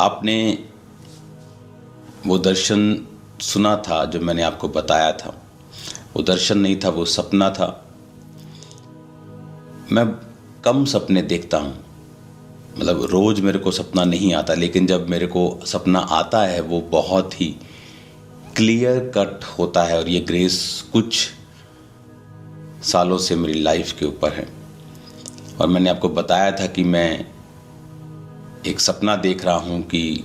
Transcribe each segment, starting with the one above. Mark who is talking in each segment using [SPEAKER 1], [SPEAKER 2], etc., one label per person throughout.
[SPEAKER 1] आपने वो दर्शन सुना था जो मैंने आपको बताया था। वो दर्शन नहीं था, वो सपना था। मैं कम सपने देखता हूँ, मतलब रोज़ मेरे को सपना नहीं आता, लेकिन जब मेरे को सपना आता है वो बहुत ही क्लियर कट होता है। और ये ग्रेस कुछ सालों से मेरी लाइफ के ऊपर है। और मैंने आपको बताया था कि मैं एक सपना देख रहा हूँ कि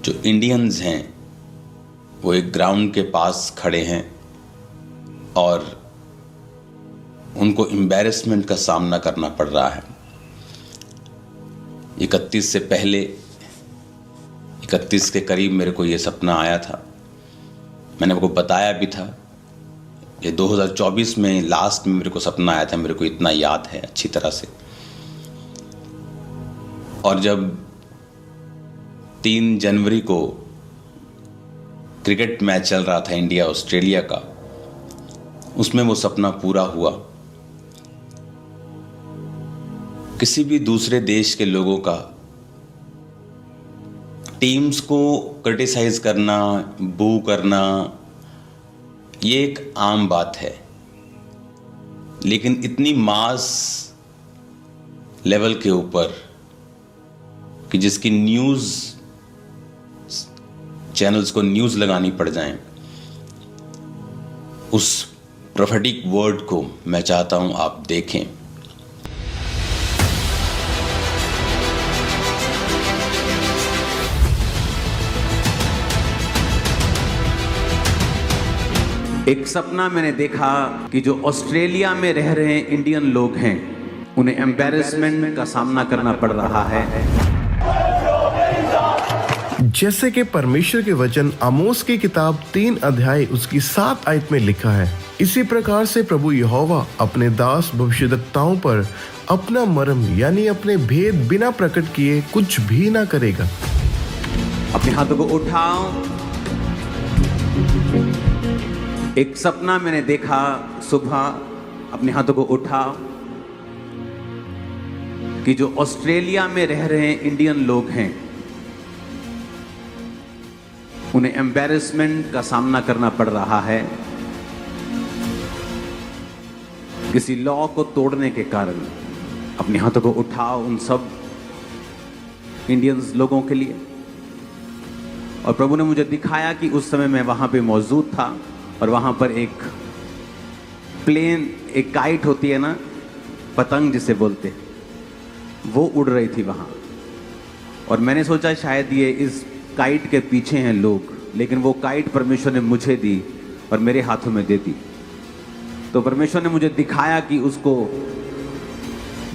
[SPEAKER 1] जो इंडियंस हैं वो एक ग्राउंड के पास खड़े हैं और उनको एम्बैरेसमेंट का सामना करना पड़ रहा है। 31 से पहले, 31 के करीब मेरे को ये सपना आया था। मैंने आपको बताया भी था। ये 2024 में लास्ट में मेरे को सपना आया था, मेरे को इतना याद है अच्छी तरह से। और जब 3 जनवरी को क्रिकेट मैच चल रहा था इंडिया ऑस्ट्रेलिया का, उसमें वो सपना पूरा हुआ। किसी भी दूसरे देश के लोगों का टीम्स को क्रिटिसाइज करना, बू करना, ये एक आम बात है। लेकिन इतनी मास लेवल के ऊपर कि जिसकी न्यूज़ चैनल्स को न्यूज़ लगानी पड़ जाए, उस प्रोफेटिक वर्ड को मैं चाहता हूं आप देखें।
[SPEAKER 2] एक सपना मैंने देखा कि जो ऑस्ट्रेलिया में रह रहे इंडियन लोग हैं, उन्हें एम्बैरेसमेंट का सामना करना पड़ रहा है।
[SPEAKER 3] जैसे कि परमेश्वर के वचन आमोस की किताब 3 अध्याय उसकी 7 आयत में लिखा है, इसी प्रकार से प्रभु यहोवा अपने दास भविष्यद्वक्ताओं पर अपना मर्म यानी अपने भेद बिना प्रकट किए कुछ भी ना करेगा।
[SPEAKER 2] अपने हाथों को उठाओ। एक सपना मैंने देखा सुबह, अपने हाथों को उठाओ, कि जो ऑस्ट्रेलिया में रह रहे इंडियन लोग हैं, उन्हें एम्बैरेसमेंट का सामना करना पड़ रहा है किसी लॉ को तोड़ने के कारण। अपने हाथों को उठाओ उन सब इंडियंस लोगों के लिए। और प्रभु ने मुझे दिखाया कि उस समय मैं वहां पे मौजूद था और वहां पर एक प्लेन, एक काइट होती है ना, पतंग जिसे बोलते हैं, वो उड़ रही थी वहां। और मैंने सोचा शायद ये इस काइट के पीछे हैं लोग, लेकिन वो काइट परमेश्वर ने मुझे दी और मेरे हाथों में दे दी। तो परमेश्वर ने मुझे दिखाया कि उसको,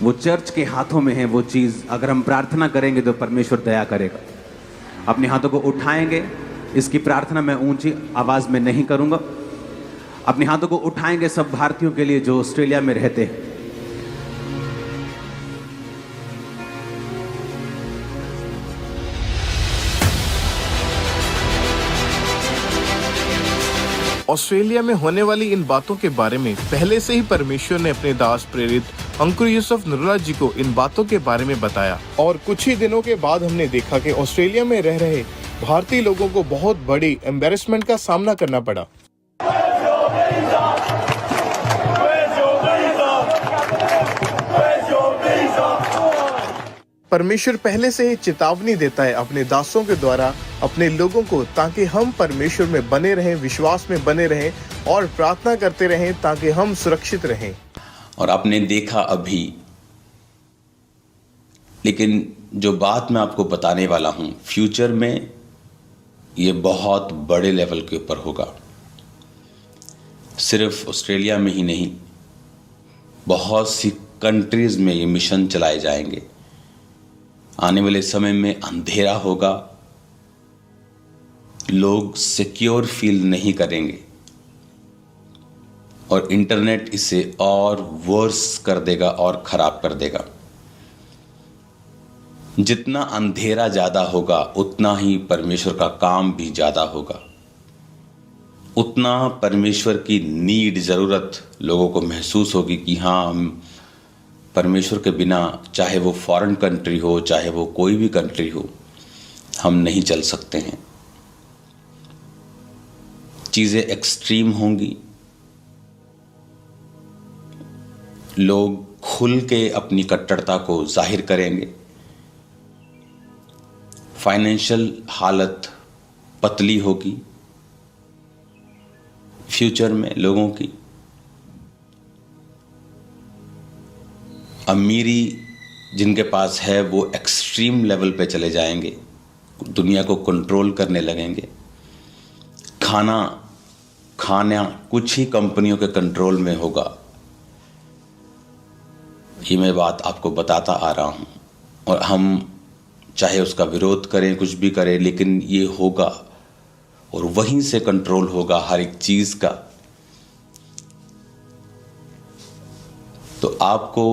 [SPEAKER 2] वो चर्च के हाथों में है वो चीज़। अगर हम प्रार्थना करेंगे तो परमेश्वर दया करेगा। अपने हाथों को उठाएंगे। इसकी प्रार्थना मैं ऊंची आवाज़ में नहीं करूंगा। अपने हाथों को उठाएंगे सब भारतीयों के लिए जो ऑस्ट्रेलिया में रहते हैं।
[SPEAKER 3] ऑस्ट्रेलिया में होने वाली इन बातों के बारे में पहले से ही परमेश्वर ने अपने दास प्रेरित अंकुर यूसुफ नूरुल्लाह जी को इन बातों के बारे में बताया। और कुछ ही दिनों के बाद हमने देखा कि ऑस्ट्रेलिया में रह रहे भारतीय लोगों को बहुत बड़ी एम्बैरेसमेंट का सामना करना पड़ा। परमेश्वर पहले से ही चेतावनी देता है अपने दासों के द्वारा अपने लोगों को, ताकि हम परमेश्वर में बने रहें, विश्वास में बने रहें और प्रार्थना करते रहें ताकि हम सुरक्षित रहें।
[SPEAKER 1] और आपने देखा अभी, लेकिन जो बात मैं आपको बताने वाला हूं, फ्यूचर में ये बहुत बड़े लेवल के ऊपर होगा। सिर्फ ऑस्ट्रेलिया में ही नहीं, बहुत सी कंट्रीज में ये मिशन चलाए जाएंगे। आने वाले समय में अंधेरा होगा, लोग सिक्योर फील नहीं करेंगे और इंटरनेट इसे और वर्स कर देगा और खराब कर देगा। जितना अंधेरा ज्यादा होगा उतना ही परमेश्वर का काम भी ज्यादा होगा, उतना परमेश्वर की नीड, जरूरत लोगों को महसूस होगी कि हाँ, हम परमेश्वर के बिना, चाहे वो फॉरेन कंट्री हो, चाहे वो कोई भी कंट्री हो, हम नहीं चल सकते हैं। चीज़ें एक्सट्रीम होंगी, लोग खुल के अपनी कट्टरता को जाहिर करेंगे, फाइनेंशियल हालत पतली होगी फ्यूचर में लोगों की, अमीरी जिनके पास है वो एक्सट्रीम लेवल पे चले जाएंगे, दुनिया को कंट्रोल करने लगेंगे, खाना कुछ ही कंपनियों के कंट्रोल में होगा। ये मैं बात आपको बताता आ रहा हूँ, और हम चाहे उसका विरोध करें, कुछ भी करें, लेकिन ये होगा और वहीं से कंट्रोल होगा हर एक चीज़ का। तो आपको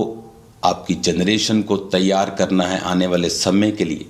[SPEAKER 1] आपकी जनरेशन को तैयार करना है आने वाले समय के लिए।